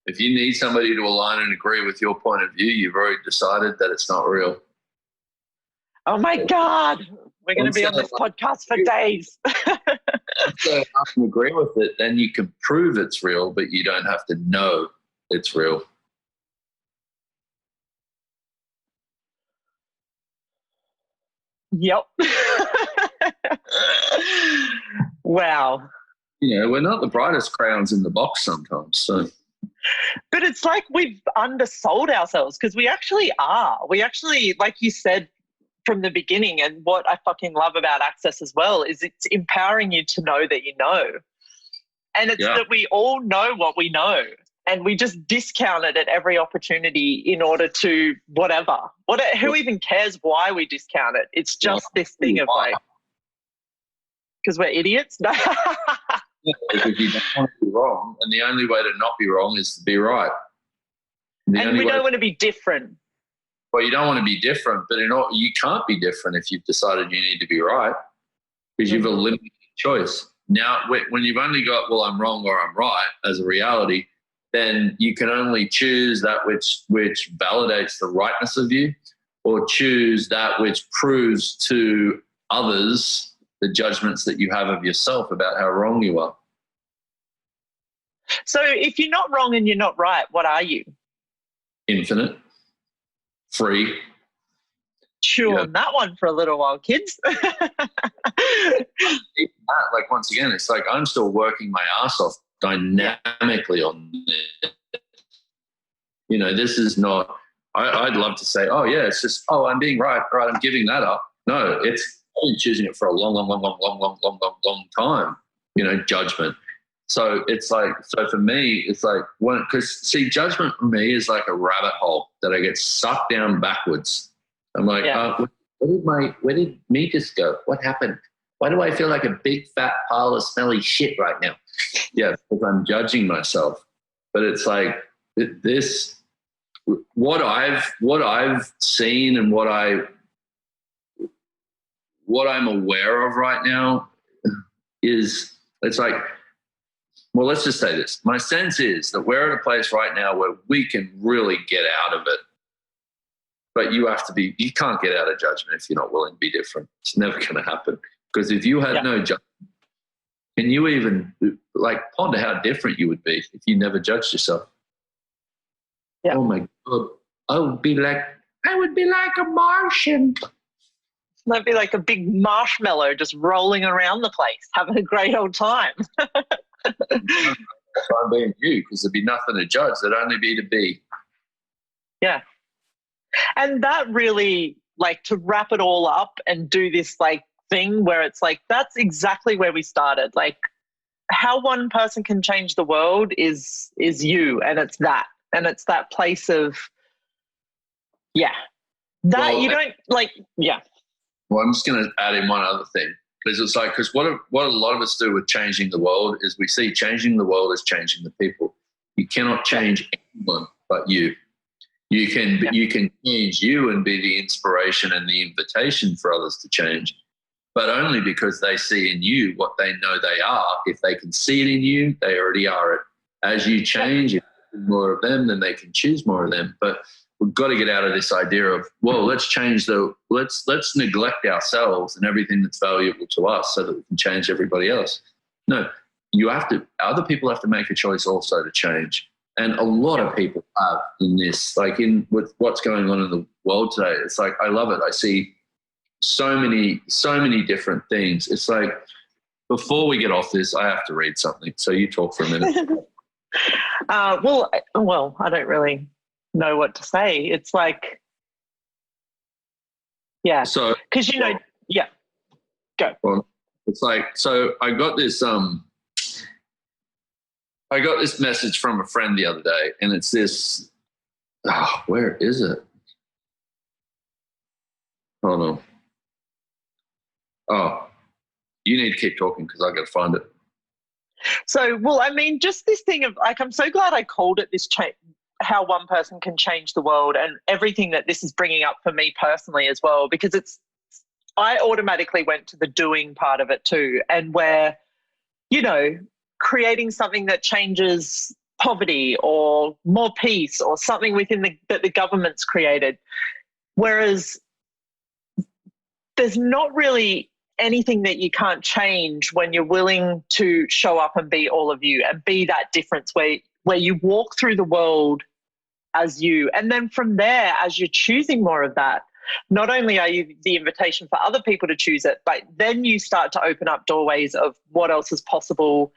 If you need somebody to align and agree with your point of view, you've already decided that it's not real. Oh my God. We're going to be on this podcast for days. So if I can agree with it, then you can prove it's real, but you don't have to know it's real. Yep. Wow. We're not the brightest crowns in the box sometimes. So. But it's like we've undersold ourselves because we actually are. We actually, like you said from the beginning, and what I fucking love about Access as well is it's empowering you to know that you know. And it's that we all know what we know, and we just discount it at every opportunity in order to whatever. Who even cares why we discount it? It's just this thing of like, because we're idiots? No. Because you don't want to be wrong, and the only way to not be wrong is to be right. And we don't want to be different. Well, you don't want to be different, but you can't be different if you've decided you need to be right, because you've eliminated choice. Now, when you've only got, well, I'm wrong or I'm right as a reality, then you can only choose that which validates the rightness of you, or choose that which proves to others the judgments that you have of yourself about how wrong you are. So if you're not wrong and you're not right, what are you? Infinite. Free. Chew on that one for a little while, kids. Like, once again, it's like I'm still working my ass off dynamically on this. You know, this is not, I'd love to say, oh, yeah, it's just, oh, I'm being right, I'm giving that up. No, it's I've been choosing it for a long time, you know, judgment. So it's like, so for me, it's like, because see, judgment for me is like a rabbit hole that I get sucked down backwards. I'm like, where did me just go? What happened? Why do I feel like a big fat pile of smelly shit right now? Yeah, because I'm judging myself. But it's like this, what I've seen and what I'm aware of right now is, it's like, well, let's just say this. My sense is that we're at a place right now where we can really get out of it. But you can't get out of judgment if you're not willing to be different. It's never going to happen. Because if you had no judgment, can you even ponder how different you would be if you never judged yourself? Yeah. Oh my God. I would be like a Martian. I'd be like a big marshmallow just rolling around the place, having a great old time. I'm being you, because there'd be nothing to judge. There'd only be to be. Yeah. And that really, to wrap it all up and do this thing where it's that's exactly where we started. How one person can change the world is you, and it's that. And it's that place of, that well, you don't Well, I'm just going to add in one other thing. Because what a lot of us do with changing the world is we see changing the world as changing the people. You cannot change anyone but you. You can change you and be the inspiration and the invitation for others to change, but only because they see in you what they know they are. If they can see it in you, they already are it. As you change, more of them, then they can choose more of them. But we've got to get out of this idea of, well, let's neglect ourselves and everything that's valuable to us so that we can change everybody else. No, other people have to make a choice also to change. And a lot of people have in this, with what's going on in the world today. It's I love it. I see so many different things. It's before we get off this, I have to read something. So you talk for a minute. Well, I don't really know what to say. It's So, because go. Well, it's so I got this message from a friend the other day, and it's this. Oh, where is it? Hold on. Oh, you need to keep talking because I got to find it. So, just this thing of I'm so glad I called it this how one person can change the world, and everything that this is bringing up for me personally as well, because I automatically went to the doing part of it too, and where, creating something that changes poverty or more peace or something within that the government's created. Whereas there's not really anything that you can't change when you're willing to show up and be all of you and be that difference where you walk through the world as you. And then from there, as you're choosing more of that, not only are you the invitation for other people to choose it, but then you start to open up doorways of what else is possible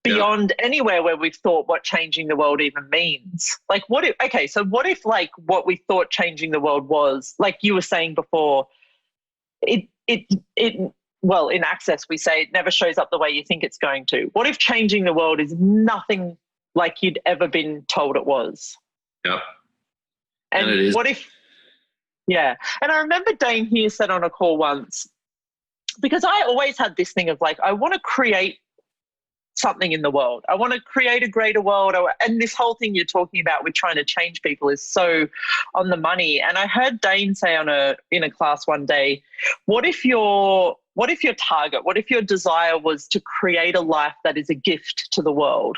beyond anywhere where we've thought what changing the world even means. What if what we thought changing the world was, like you were saying before, it well, in Access, we say it never shows up the way you think it's going to. What if changing the world is nothing like you'd ever been told it was? Yep. And it is. what if, yeah. And I remember Dane here said on a call once, because I always had this thing of like, I want to create something in the world. I want to create a greater world. And this whole thing you're talking about with trying to change people is so on the money. And I heard Dane say in a class one day, what if your target, what if your desire was to create a life that is a gift to the world?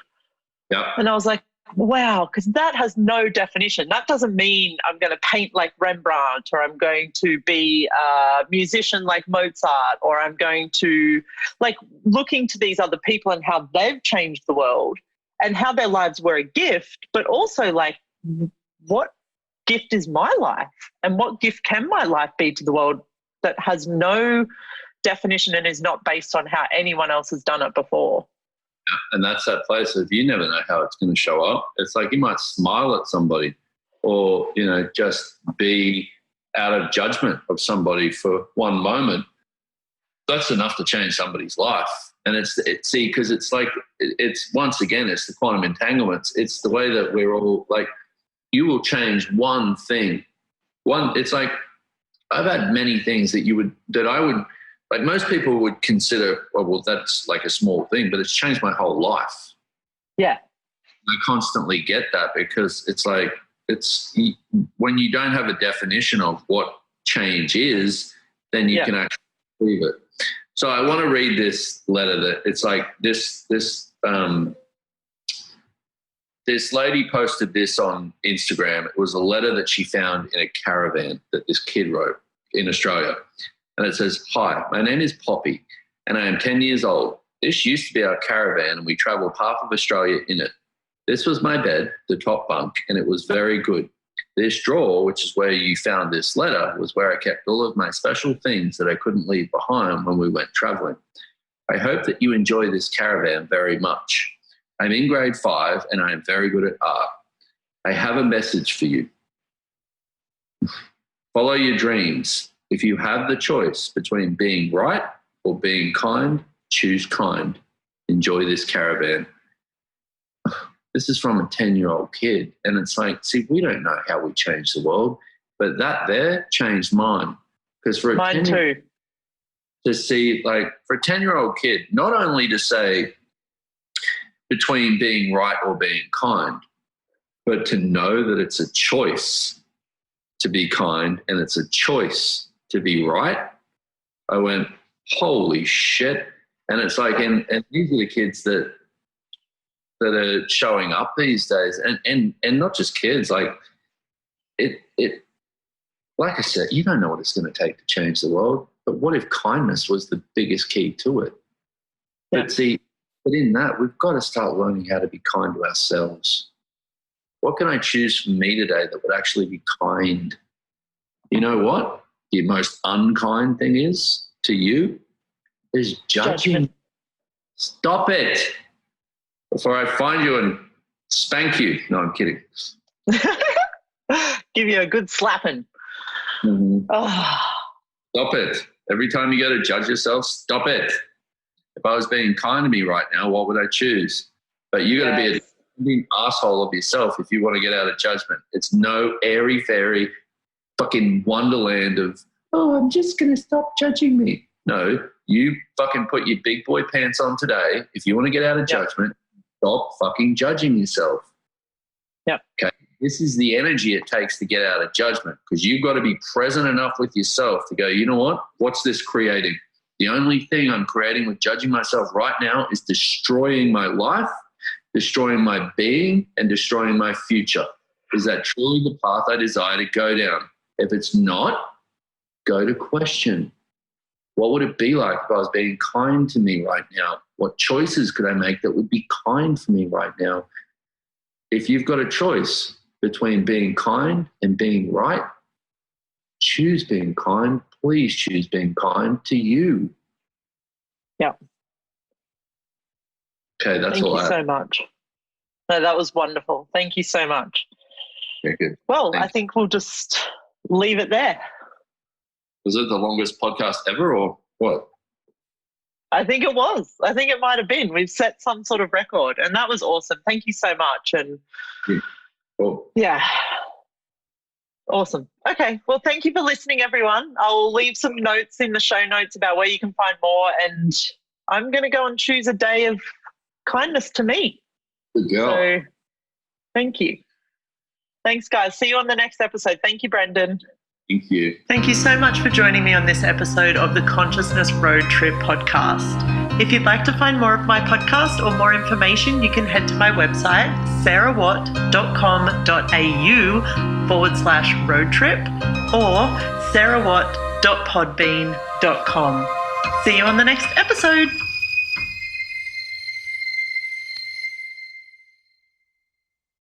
Yeah. And I was like, wow, because that has no definition. That doesn't mean I'm going to paint like Rembrandt, or I'm going to be a musician like Mozart, or I'm going to like looking to these other people and how they've changed the world and how their lives were a gift, but also like what gift is my life and what gift can my life be to the world that has no definition and is not based on how anyone else has done it before. And that's that place of you never know how it's going to show up. It's like you might smile at somebody or, just be out of judgment of somebody for one moment. That's enough to change somebody's life. And because it's like, it's once again, it's the quantum entanglements. It's the way that we're all like, you will change one thing. It's like, I've had many things that I would, like most people would consider, well, that's like a small thing, but it's changed my whole life. Yeah. I constantly get that because it's like, when you don't have a definition of what change is, then you can actually believe it. So I want to read this letter that it's like this lady posted this on Instagram. It was a letter that she found in a caravan that this kid wrote in Australia. And it says, "Hi, my name is Poppy and I am 10 years old. This used to be our caravan and we traveled half of Australia in it. This was my bed, the top bunk, and it was very good. This drawer, which is where you found this letter, was where I kept all of my special things that I couldn't leave behind when we went traveling. I hope that you enjoy this caravan very much. I'm in grade 5 and I am very good at art. I have a message for you. Follow your dreams. If you have the choice between being right or being kind, choose kind. Enjoy this caravan." This is from a 10-year-old kid. And it's like, see, we don't know how we change the world, but that there changed mine. Because for a mine too. To see, like, for a 10-year-old kid, not only to say between being right or being kind, but to know that it's a choice to be kind and it's a choice to be right. I went, holy shit. And it's like, and these are the kids that are showing up these days, and not just kids. Like it like I said, you don't know what it's going to take to change the world, but what if kindness was the biggest key to it? Yeah. But in that, we've got to start learning how to be kind to ourselves. What can I choose for me today that would actually be kind? You know what the most unkind thing is to you is judging. Stop it before I find you and spank you. No, I'm kidding. Give you a good slapping. Mm-hmm. Oh. Stop it. Every time you go to judge yourself, stop it. If I was being kind to me right now, what would I choose? But you got to be a fucking asshole of yourself if you want to get out of judgment. It's no airy-fairy fucking wonderland of, oh, I'm just going to stop judging me. No, you fucking put your big boy pants on today. If you want to get out of judgment, stop fucking judging yourself. Yep. Okay. This is the energy it takes to get out of judgment, because you've got to be present enough with yourself to go, you know what? What's this creating? The only thing I'm creating with judging myself right now is destroying my life, destroying my being, and destroying my future. Is that truly the path I desire to go down? If it's not, go to question. What would it be like if I was being kind to me right now? What choices could I make that would be kind for me right now? If you've got a choice between being kind and being right, choose being kind. Please choose being kind to you. Yeah. Okay, that's all I have. Thank you so much. No, that was wonderful. Thank you so much. Very good. Well, I think we'll just leave it there. Was it the longest podcast ever or what? I think it was. I think it might have been. We've set some sort of record, and that was awesome. Thank you so much. And Cool. yeah, awesome. Okay, well, thank you for listening, everyone. I'll leave some notes in the show notes about where you can find more, and I'm going to go and choose a day of kindness to me. Good girl. So thank you. Thanks, guys. See you on the next episode. Thank you, Brendon. Thank you. Thank you so much for joining me on this episode of the Consciousness Road Trip podcast. If you'd like to find more of my podcast or more information, you can head to my website, sarahwatt.com.au/road trip or sarahwatt.podbean.com. See you on the next episode.